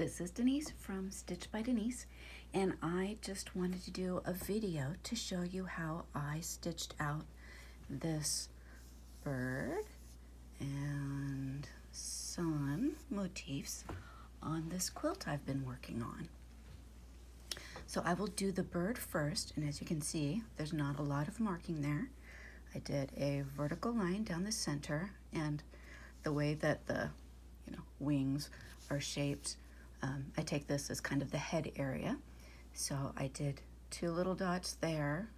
This is Denise from Stitch by Denise, and I just wanted to do a video to show you how I stitched out this bird and sun motifs on this quilt I've been working on. So I will do the bird first, and as you can see, there's not a lot of marking there. I did a vertical line down the center, and the way that the wings are shaped, I take this as kind of the head area. So I did two little dots there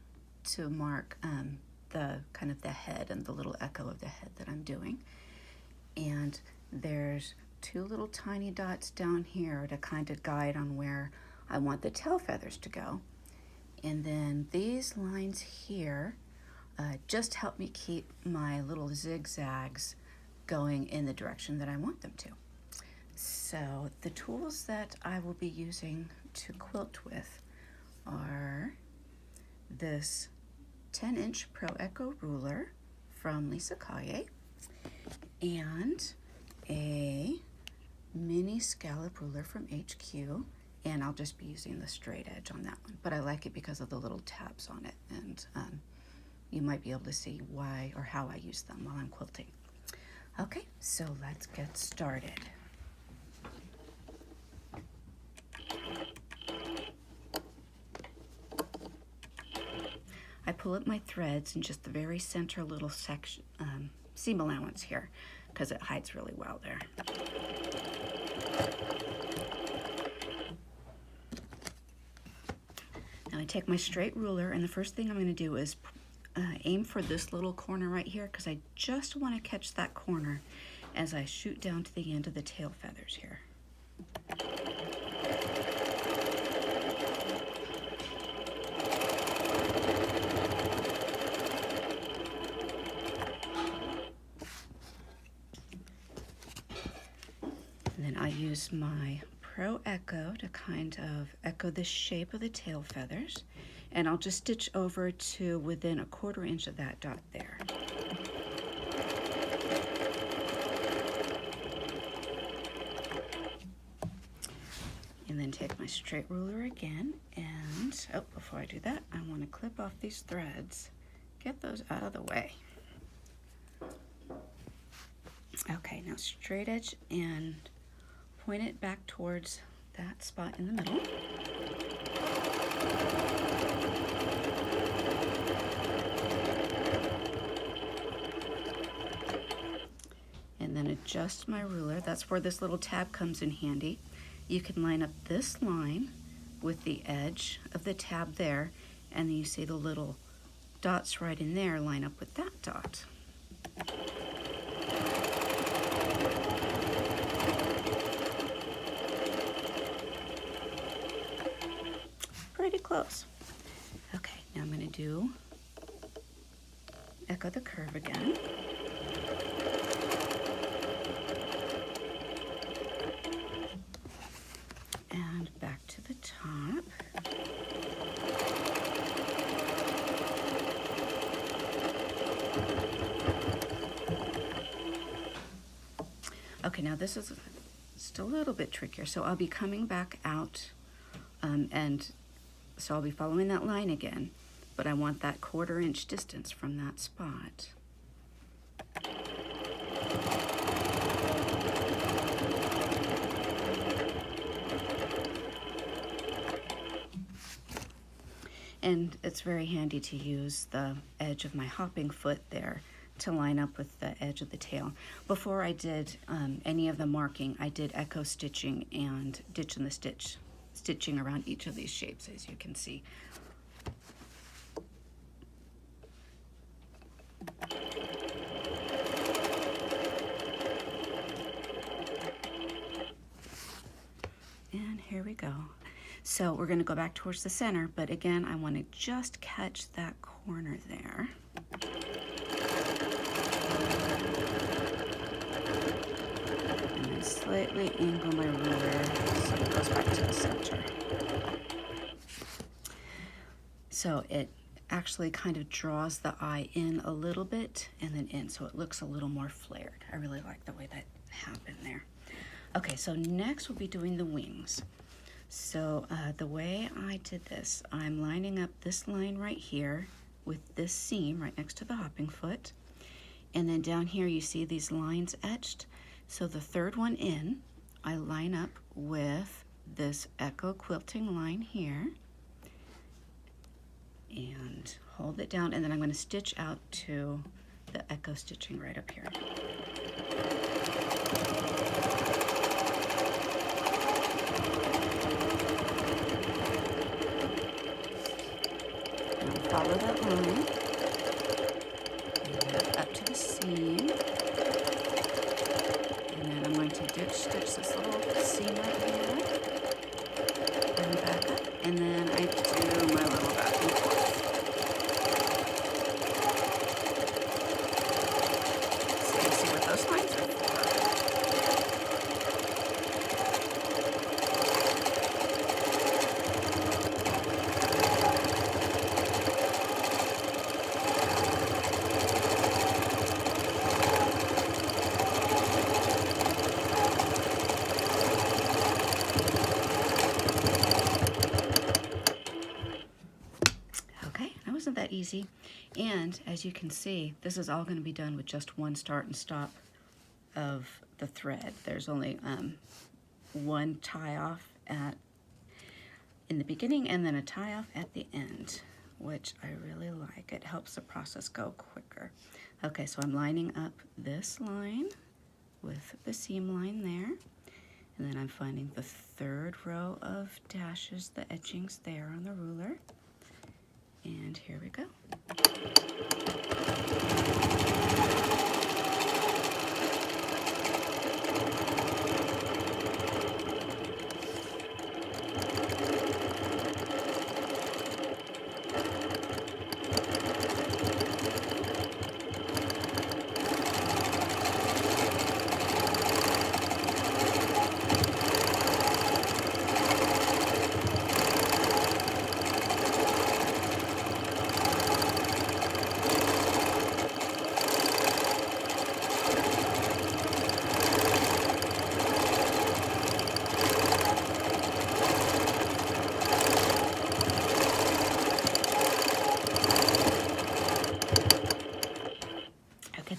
to mark the kind of the head and the little echo of the head that I'm doing. And there's two little tiny dots down here to kind of guide on where I want the tail feathers to go. And then these lines here just help me keep my little zigzags going in the direction that I want them to. So the tools that I will be using to quilt with are this 10-inch Pro Echo ruler from Lisa Kaye and a mini scallop ruler from HQ, and I'll just be using the straight edge on that one, but I like it because of the little tabs on it, and you might be able to see why or how I use them while I'm quilting. Okay, so let's get started. I pull up my threads in just the very center little section, seam allowance here, because it hides really well there. Now I take my straight ruler, and the first thing I'm going to do is aim for this little corner right here, because I just want to catch that corner as I shoot down to the end of the tail feathers here. And then I use my Pro Echo to kind of echo the shape of the tail feathers, and I'll just stitch over to within a 1/4 inch of that dot there. And then take my straight ruler again, and before I do that, I want to clip off these threads, get those out of the way. Okay, now straight edge and point it back towards that spot in the middle. And then adjust my ruler. That's where this little tab comes in handy. You can line up this line with the edge of the tab there, and then you see the little dots right in there line up with that dot. Pretty close. Okay, now I'm going to do echo the curve again. And back to the top. Okay, now this is just a little bit trickier. So I'll be coming back out, and so I'll be following that line again, but I want that 1/4 inch distance from that spot. And it's very handy to use the edge of my hopping foot there to line up with the edge of the tail. Before I did any of the marking, I did echo stitching and ditch in the stitch, stitching around each of these shapes, as you can see. And here we go. So we're going to go back towards the center, but again, I want to just catch that corner there. And then slightly angle my ruler so it goes back to the center. So it actually kind of draws the eye in a little bit and then in, so it looks a little more flared. I really like the way that happened there. Okay, so next we'll be doing the wings. So the way I did this, I'm lining up this line right here with this seam right next to the hopping foot. And then down here you see these lines etched. So the third one in, I line up with this Echo quilting line here and hold it down, and then I'm going to stitch out to the Echo stitching right up here. Now follow that line and up to the seam, and then I'm going to ditch stitch this little seam right here, and back up, and then I do my little back and forth. So you see what those lines are for. Wasn't that easy? And as you can see, this is all going to be done with just one start and stop of the thread. There's only one tie off in the beginning and then a tie off at the end, which I really like. It helps the process go quicker. Okay, so I'm lining up this line with the seam line there, and then I'm finding the third row of dashes, the etchings there on the ruler. And here we go.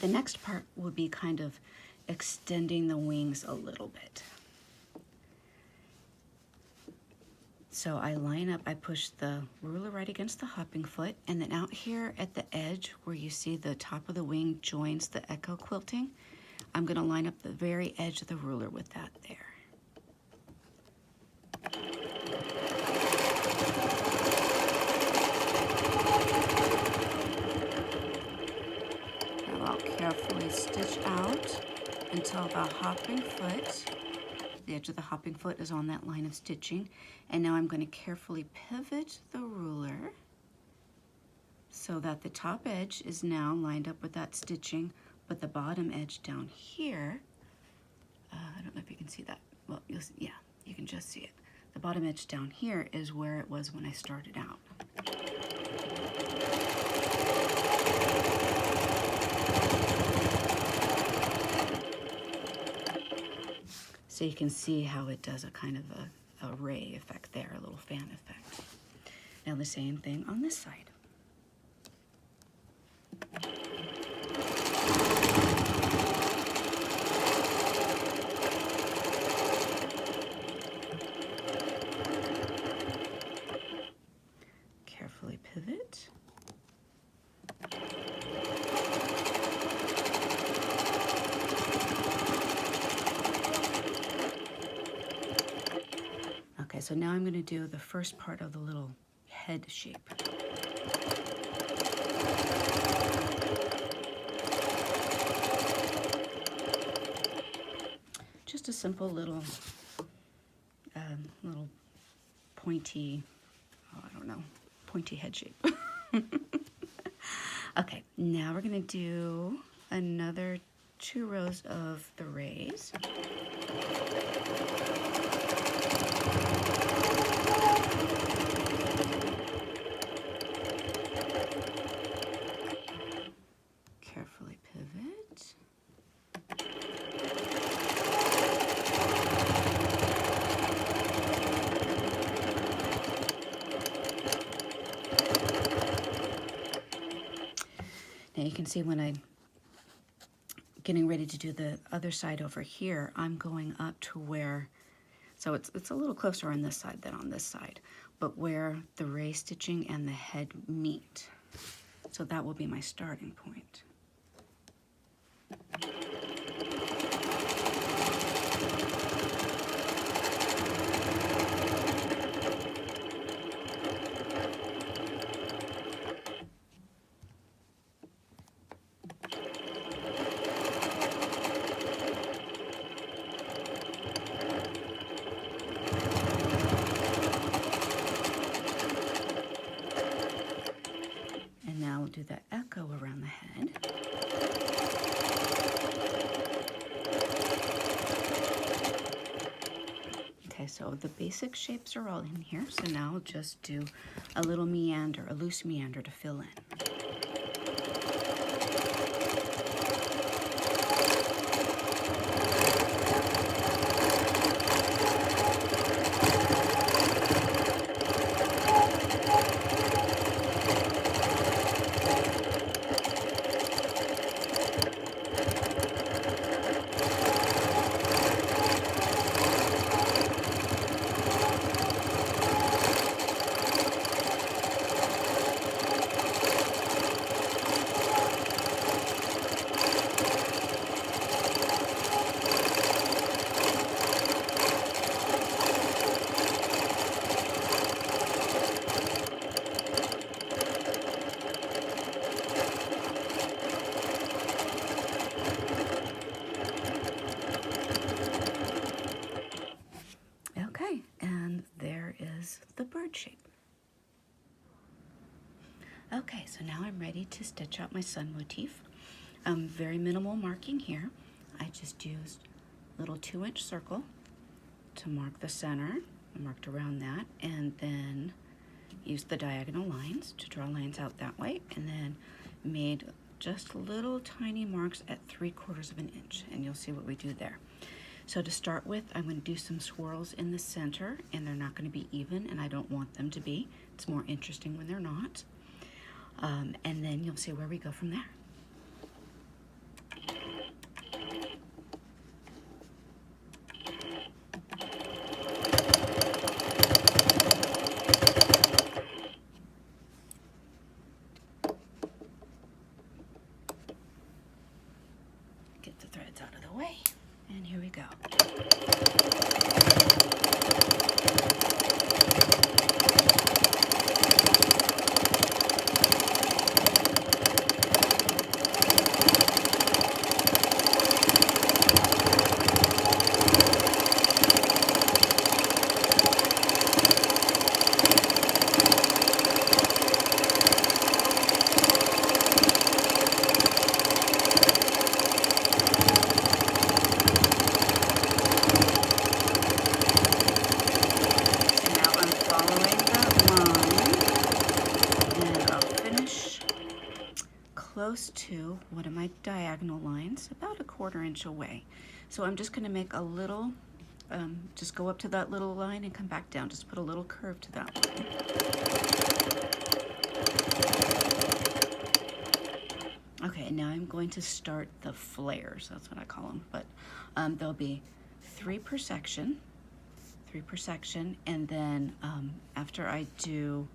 The next part will be kind of extending the wings a little bit. So I line up, I push the ruler right against the hopping foot, and then out here at the edge where you see the top of the wing joins the Echo quilting, I'm going to line up the very edge of the ruler with that there. Carefully stitch out until the hopping foot, the edge of the hopping foot is on that line of stitching. And now I'm going to carefully pivot the ruler so that the top edge is now lined up with that stitching, but the bottom edge down here, I don't know if you can see that. Well, yeah, you can just see it. The bottom edge down here is where it was when I started out. So you can see how it does a kind of a ray effect there, a little fan effect. Now the same thing on this side. Carefully pivot. Okay, so now I'm going to do the first part of the little head shape. Just a simple little pointy, I don't know, pointy head shape. Okay, now we're going to do another 2 rows of the rays. Carefully pivot. can see when I'm getting ready to do the other side over here, I'm going up to where, so it's a little closer on this side than on this side, but where the ray stitching and the head meet. So that will be my starting point. Do the echo around the head. Okay, so the basic shapes are all in here, so now I'll just do a little meander, a loose meander to fill in. The bird shape. Okay, so now I'm ready to stitch out my sun motif. Very minimal marking here. I just used a little 2-inch circle to mark the center. I marked around that, and then used the diagonal lines to draw lines out that way, and then made just little tiny marks at 3/4 of an inch, and you'll see what we do there. So to start with, I'm going to do some swirls in the center, and they're not going to be even, and I don't want them to be. It's more interesting when they're not. And then you'll see where we go from there. Get the threads out of the way. And here we go. Close to one of my diagonal lines, about 1/4 inch away. So I'm just going to make a little, just go up to that little line and come back down. Just put a little curve to that line. Okay, now I'm going to start the flares. That's what I call them. But there'll be 3 per section, and then after I do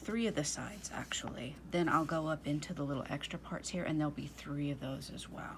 3 of the sides actually, then I'll go up into the little extra parts here, and there'll be 3 of those as well.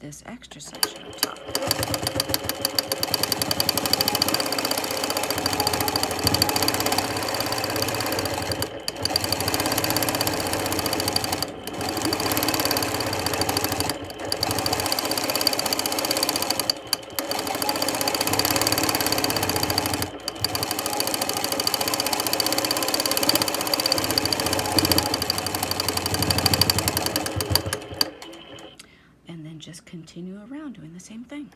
this extra section on top. Just continue around doing the same thing.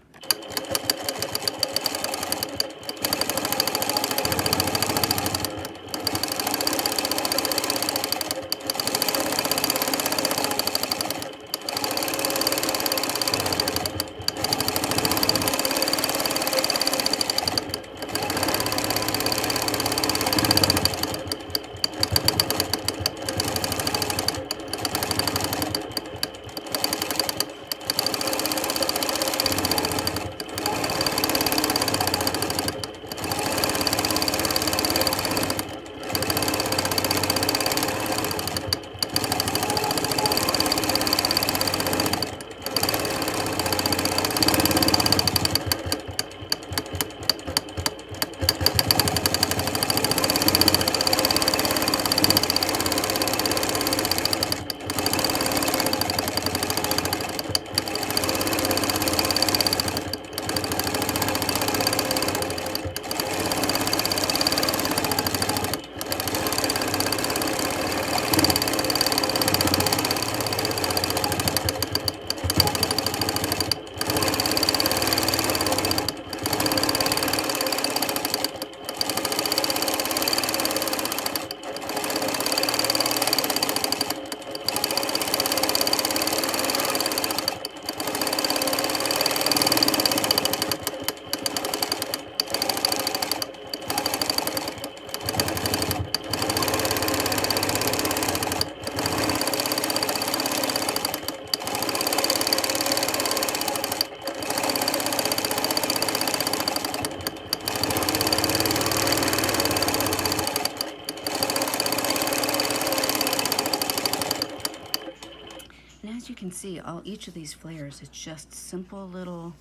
As you can see, each of these flares, it's just simple little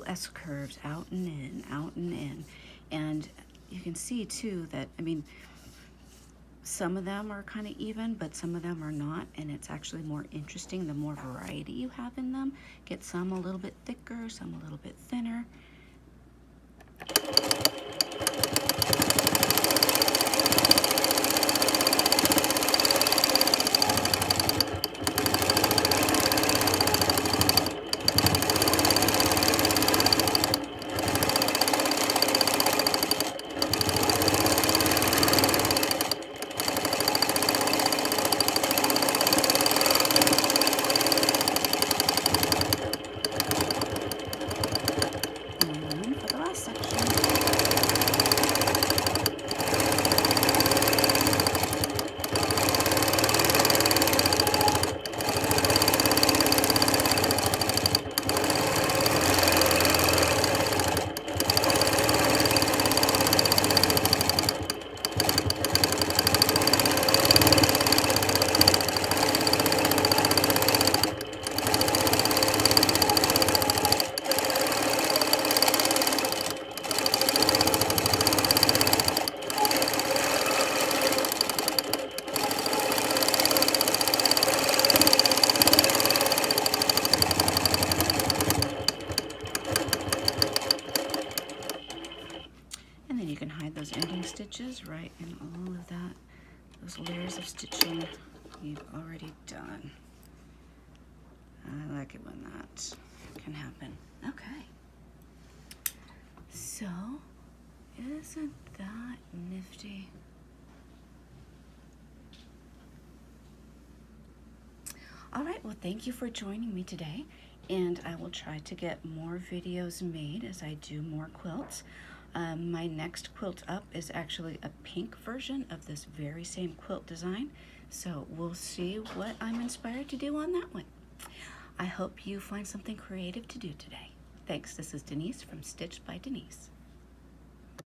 S curves out and in, out and in. And you can see too that, I mean, some of them are kind of even, but some of them are not, and it's actually more interesting the more variety you have in them. Get some a little bit thicker, some a little bit thinner. Stitches right in all of that, those layers of stitching you've already done. I like it when that can happen. Okay, so isn't that nifty? All right, well, thank you for joining me today, and I will try to get more videos made as I do more quilts. My next quilt up is actually a pink version of this very same quilt design, so we'll see what I'm inspired to do on that one. I hope you find something creative to do today. Thanks. This is Denise from Stitched by Denise.